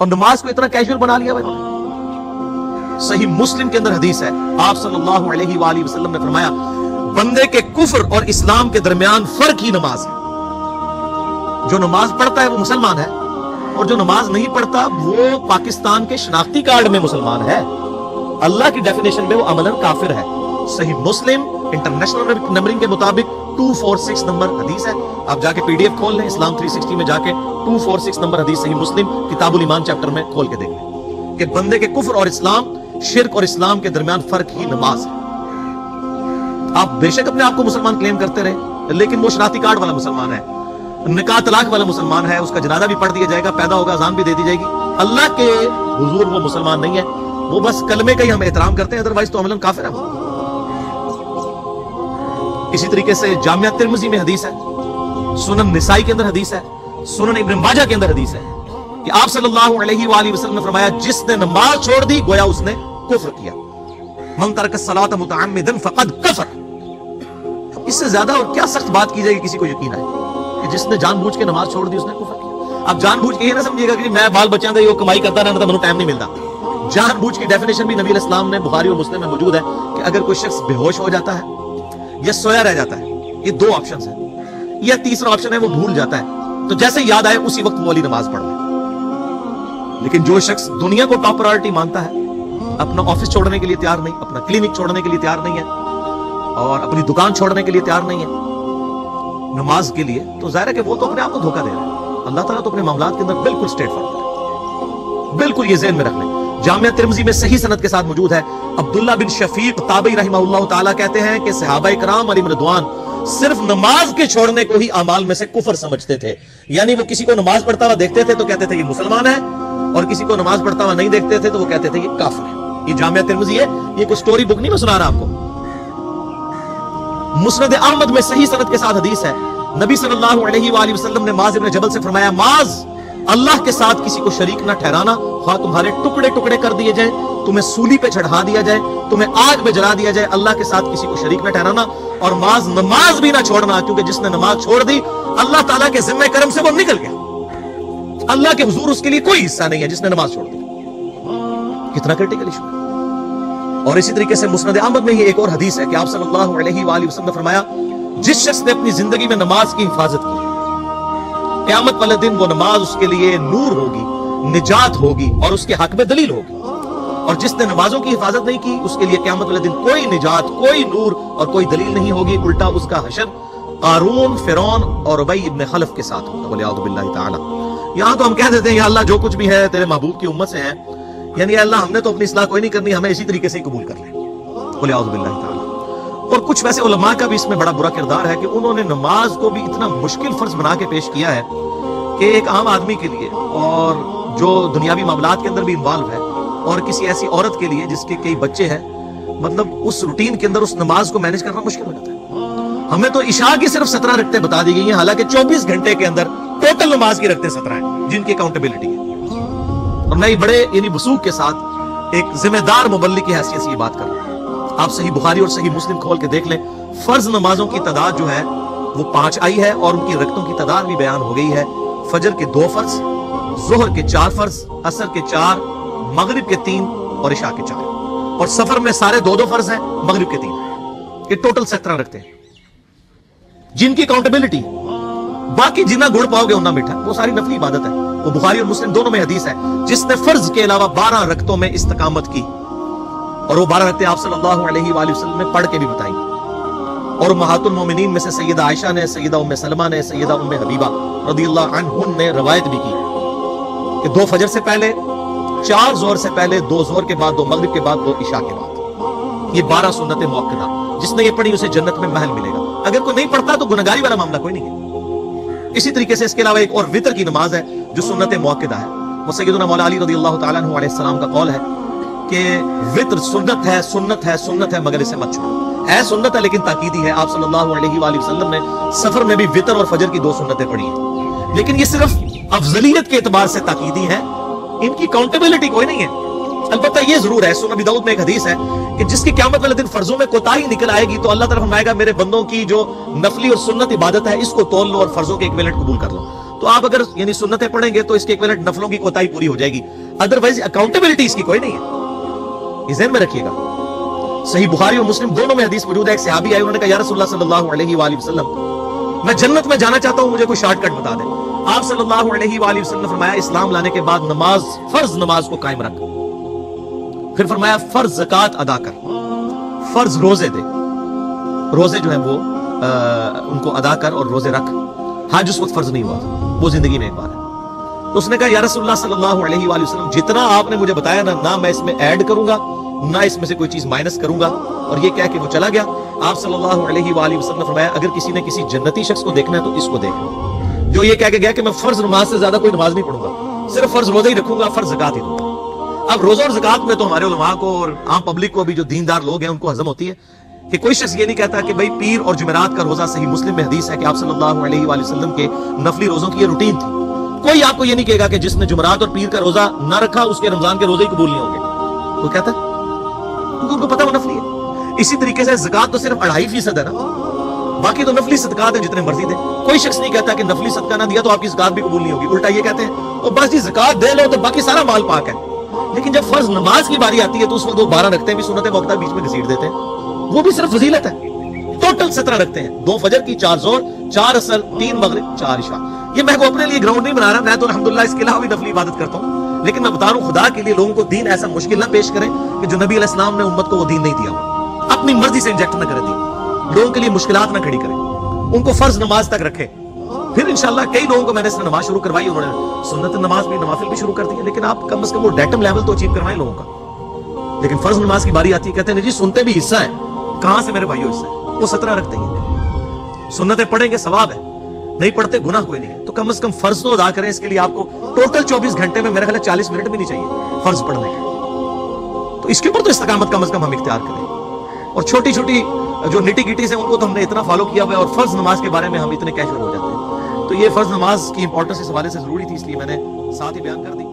اور नमाज को इतना कैजुअल बना लिया भाई। सही मुस्लिम के अंदर हदीस है, आप सल्लल्लाहु अलैहि वसल्लम ने फरमाया बंदे के कुफ्र और इस्लाम के दरमियान फर्क ही नमाज है। जो नमाज पढ़ता है वो मुसलमान है, और जो नमाज नहीं पढ़ता वो पाकिस्तान के शनाख्ती कार्ड में मुसलमान है, अल्लाह की डेफिनेशन में वो अमलन काफिर है। सही मुस्लिम इंटरनेशनल नंबरिंग के मुताबिक 246 नंबर हदीस है। आप जाके पीडीएफ खोल लें, इस्लाम 360 में जाके 246 नंबर हदीस सही मुस्लिम किताबुल ईमान चैप्टर में खोल के देख लें कि बंदे के कुफ्र और इस्लाम, शिर्क और इस्लाम के दरमियान फर्क ही नमाज है। आप बेशक अपने आप को मुसलमान क्लेम करते रहे, लेकिन वो शनाख्ती कार्ड वाला मुसलमान है, निकाह तलाक वाला मुसलमान है, उसका जनाजा भी पढ़ दिया जाएगा, पैदा होगा अजान भी दे दी जाएगी, अल्लाह के हुजूर वो मुसलमान नहीं है, वो बस कलमे का ही हम एहतराम करते हैं, अदरवाइज तो अमलन काफिर है। इसी तरीके से जामिया तिर्मिज़ी में हदीस है, सुनन निसाई के अंदर हदीस है, सुनन इब्न माजा के अंदर हदीस है कि आप सल्लल्लाहु अलैहि वसल्लम ने फरमाया जिसने नमाज छोड़ दी गोया उसने कुफ्र किया। मन तरक सलात मुतअम्मिदन फक़द कफर। इससे ज्यादा और क्या सख्त बात की जाएगी किसी को यकीन आए कि जिसने जानबूझ के नमाज छोड़ दी उसने कुफ्र किया। आप जानबूझ के ये ना समझिएगा कि मैं बाल बच्चों का कमाई करता रहना, तो टाइम नहीं मिलता। जानबूझ की डेफिनेशन भी नबी अलैहिस्सलाम ने बुखारी और मुस्लिम में मौजूद है कि अगर कोई शख्स बेहोश हो जाता है या सोया रह जाता है, ये दो ऑप्शन है, या तीसरा ऑप्शन है वो भूल जाता है, तो जैसे याद आए उसी वक्त वो वाली नमाज पढ़ ले। लेकिन जो शख्स दुनिया को टॉप प्रायोरिटी मानता है, अपना ऑफिस छोड़ने के लिए तैयार नहीं, अपना क्लिनिक छोड़ने के लिए तैयार नहीं है, और अपनी दुकान छोड़ने के लिए तैयार नहीं है नमाज के लिए, तो जाहिर है कि वो तो अपने आप को धोखा दे रहा है। अल्लाह ताला तो अपने मामलात के अंदर बिल्कुल स्ट्रेट फॉरवर्ड है, बिल्कुल ये ज़हन में रख लें। जामिया तिर्मिज़ी में सही सनद के साथ मौजूद है, अब्दुल्ला बिन शफीक ताबई रहमहुल्लाह ताला कहते हैं कि सहाबाए किराम अलैहिम रिदवान सिर्फ नमाज के छोड़ने को ही अमाल में से कुफर समझते थे। यानी वो किसी को नमाज पढ़ता हुआ देखते थे तो कहते थे ये मुसलमान है, और किसी को नमाज पढ़ता हुआ नहीं देखते थे तो वो कहते थे ये काफिर है। ये जामिया तिर्मिज़ी है, ये कोई स्टोरी बुक नहीं मैं सुना रहा आपको। मुस्नद अहमद में सही सनद के साथ हदीस है, नबी सल्लल्लाहु अलैहि वसल्लम ने माज इब्न जबल से फरमाया माज अल्लाह के साथ किसी को शरीक ना ठहराना, हाँ तुम्हारे टुकड़े टुकड़े कर दिए जाए, तुम्हें सूली पे चढ़ा दिया जाए, तुम्हें आग में जला दिया जाए, अल्लाह के साथ किसी को शरीक ना ठहराना, और माज नमाज भी ना छोड़ना, क्योंकि जिसने नमाज छोड़ दी अल्लाह ताला के जिम्मे करम से वो निकल गया, अल्लाह के हुजूर उसके लिए कोई हिस्सा नहीं है जिसने नमाज छोड़ दी। कितना क्रिटिकल इशू है। और इसी तरीके से मुस्नद अहमद में ही एक और हदीस है कि आप सल्लल्लाहु अलैहि वसल्लम ने फरमाया जिस शख्स ने अपनी जिंदगी में नमाज की हिफाजत की, क़यामत वाले दिन वो नमाज उसके लिए नूर होगी, निजात होगी और उसके हक में दलील होगी, और जिसने नमाजों की हिफाजत नहीं की उसके लिए क़यामत वाले दिन कोई निजात, कोई नूर और कोई दलील नहीं होगी, उल्टा उसका हशर कारून, फिरौन और उबई इब्न खलफ के साथ होगा। वलियाउज़ु बिल्लाहि ताला। यहां तो हम कह देते हैं या अल्लाह जो कुछ भी है तेरे महबूब की उम्मत से है, यानी अल्लाह हमने तो अपनी इस्लाह कोई नहीं करनी, हमें इसी तरीके से ही कबूल कर ले। वलियाउज़ु बिल्लाहि ताला। और कुछ वैसे उलमा का भी इसमें बड़ा बुरा किरदार है कि उन्होंने नमाज को भी इतना मुश्किल फर्ज बना के पेश किया है कि एक आम आदमी के लिए और जो दुनियावी मामलात के अंदर भी इन्वॉल्व है, और किसी ऐसी औरत के लिए जिसके कई बच्चे हैं, मतलब उस रूटीन के अंदर उस नमाज को मैनेज करना मुश्किल हो जाता है। हमें तो इशा की सिर्फ 17 रकतें बता दी गई हैं, हालांकि 24 घंटे के अंदर टोटल नमाज की रकतें 17 हैं जिनकी अकाउंटेबिलिटी है। और मैं बड़े यानी वसूख के साथ एक जिम्मेदार मुबल्लिग की हैसियत से ये बात कर रहा हूं। आप सही बुखारी और सही मुस्लिम खोल के देख लें, फर्ज नमाजों की तादाद जो है वो 5 आई है, और उनकी रकतों की तादाद भी बयान हो गई है। फजर के 2 फर्ज, जोहर के 4 फर्ज, असर के 4, मगरिब के 3 और इशा के 4, और सफर में सारे 2-2 फर्ज हैं, मगरिब के 3। ये टोटल 17 रखते हैं जिनकी अकाउंटेबिलिटी, बाकी जितना गुड़ पाओगे उतना मीठा, वो सारी नफली इबादत है। वो बुखारी और मुस्लिम दोनों में हदीस है, जिसने फर्ज के अलावा 12 रकतों में इस्तकामत की, और वो 12 रकतें आप सल्लल्लाहु अलैहि वसल्लम ने पढ़ के भी बताई। और उम्महातुल मोमिनीन में से सैयदा आयशा ने, सैयदा उम्मे सलमा ने, सैयदा उम्मे हबीबा रदियल्लाहु अन्हुन ने रवायत भी की कि 2 फजर से पहले, 4 जोहर से पहले, 2 जोहर के बाद, 2 मगरिब के बाद, 2 इशा के बाद, ये 12 सुन्नतें मुअक्कदा, जिसने ये पढ़ी उसे जन्नत में महल मिलेगा। अगर कोई नहीं पढ़ता तो गुनहगारी वाला मामला कोई नहीं है। इसी तरीके से इसके अलावा एक और वितर की नमाज है जो सुन्नत मुअक्कदा है। वो सैयदना मौला अली रदियल्लाहु ताला अन्हु अलैहि सलाम का कौल है कि वितर सुन्नत है, सुन्नत है, सुन्नत है, मगर इसे मत छोड़ो। है सुन्नत है लेकिन ताकीदी है। आप सल्लल्लाहु अलैहि वसल्लम ने सफर में भी वितर और फजर की 2 सुन्नतें पढ़ी हैं, लेकिन ये सिर्फ अफजलियत के एतबार से ताकीदी है, इनकी काउंटेबिलिटी कोई नहीं है। अलबत्ता ये जरूर है, सुनन अबी दाऊद में एक हदीस है कि जिसकी क़यामत वाले दिन फर्जों में कोताही निकल आएगी तो अल्लाह तरफ फरमाएगा मेरे बंदों की जो नफली और सुन्नत इबादत है इसको तोल लो और फर्जों के इक्विवेलेंट कबूल कर लो। तो आप अगर यानी सुन्नतें पढ़ेंगे तो इसके इक्विवेलेंट नफलों की कोताही पूरी हो जाएगी, अदरवाइज अकाउंटेबिलिटी इसकी कोई नहीं है। इस ज़हन में रखिएगा। सही बुखारी और मुस्लिम दोनों में हदीस मौजूद है। एक सहाबी आए, उन्होंने कहा या रसूलुल्लाह सल्लल्लाहु अलैहि वसल्लम, मैं जन्नत में जाना चाहता हूं, मुझे कोई शॉर्टकट बता दे। आप सल्लल्लाहु अलैहि वसल्लम ने फरमाया इस्लाम लाने के बाद नमाज, फर्ज नमाज को कायम रख। फिर फरमाया फर्ज ज़कात अदा कर, फर्ज रोजे दे, रोजे जो है वो उनको अदा कर और रोजे रख। हज उस वक्त फर्ज नहीं हुआ था, वो जिंदगी में एक बार है। तो उसने कहा या रसूलुल्लाह सल्लल्लाहु अलैहि वसल्लम, जितना आपने मुझे बताया ना मैं इसमें ऐड करूंगा ना इसमें से कोई चीज माइनस करूंगा। और ये कह के वो चला गया। आप सल्लल्लाहु अलैहि वसल्लम ने फरमाया अगर किसी ने किसी जन्नती शख्स को देखना है तो इसको देख, जो ये कह के गया कि मैं फर्ज नमाज से ज्यादा कोई नमाज नहीं पढ़ूंगा, सिर्फ फर्ज रोजा ही रखूंगा, फर्ज ज़कात ही दूंगा। अब रोजा और ज़कात में तो हमारे उलमा को और आम पब्लिक को भी, जो दीनदार लोग हैं, उनको हजम होती है कि कोई शख्स ये नहीं कहता कि भाई पीर और जुमेरात का रोजा, सही मुस्लिम में हदीस है कि आप सल्लल्लाहु अलैहि वसल्लम के नफली रोजों की ये रूटीन थी। कोई आपको ये नहीं कहेगा कि जिसने जुमेरात और पीर का रोजा ना रखा उसके रमजान के रोजे ही कबूल नहीं होंगे। वो कहता है क्योंकि उनको पता वो नफली है। इसी तरीके से ज़कात तो सिर्फ 2.5% है ना, बाकी तो नफली सदकात है जितने मर्जी दे। कोई शख्स नहीं कहता कि नफली सदका ना दिया तो आपकी ज़कात भी कबूल नहीं होगी। उल्टा ये कहते हैं और बस जी ज़कात दे लो तो बाकी सारा माल पाक है। लेकिन जब फर्ज नमाज की बारी आती है तो उस वक्त वो 12 रखते हैं, भी सुन्नत मुअक्कदा बीच में घसीट देते हैं, वो भी सिर्फ फजीलत है। टोटल 17 रखते हैं, 2 फजर की, 4 जोर, 4 असर, 3 मगरिब, 4 इशा। ये मैं को अपने लिए ग्राउंड नहीं बना रहा, मैं तो अल्हम्दुलिल्लाह इसके अलावा भी नफली इबादत करता हूँ। लेकिन मैं बता रहा हूँ खुदा के लिए लोगों को दीन ऐसा मुश्किल ना पेश करें कि जो नबी अलैहि सलाम ने उम्मत को वो दीन नहीं दिया, अपनी मर्जी से इंजेक्ट ना करे दीन, लोगों के लिए मुश्किलात ना खड़ी करें, उनको फर्ज नमाज तक रखे। फिर इंशाल्लाह कई लोगों को मैंने इसने नमाज शुरू करवाई, उन्होंने सुन्नत नमाज भी, नवाफिल भी शुरू कर दी। लेकिन आप कम से कम वो डेटम लेवल तो अचीव करवाएं लोगों का। लेकिन फर्ज नमाज की बारी आती है, कहते हैं जी सुनते भी हिस्सा है। कहां से मेरे भाइयों हिस्सा है? वो 17 रखते हैं। सुन्नतें पढ़ेंगे सवाब है, नहीं पढ़ते गुनाह कोई नहीं है। तो कम से कम फर्ज तो अदा करें। इसके लिए आपको टोटल 24 घंटे में मेरा ख्याल 40 मिनट भी नहीं चाहिए फर्ज पढ़ने के। तो इसके ऊपर तो इस्तिकामत कम से कम हम इख्तियार करें। और छोटी छोटी जो निटी गिटी से उनको तो हमने इतना फॉलो किया हुआ है, और फर्ज नमाज के बारे में हम इतने कैजुअल हो जाते हैं। तो ये फर्ज नमाज की इंपॉर्टेंस इस हवाले से जरूरी थी, इसलिए मैंने साथ ही बयान कर दी।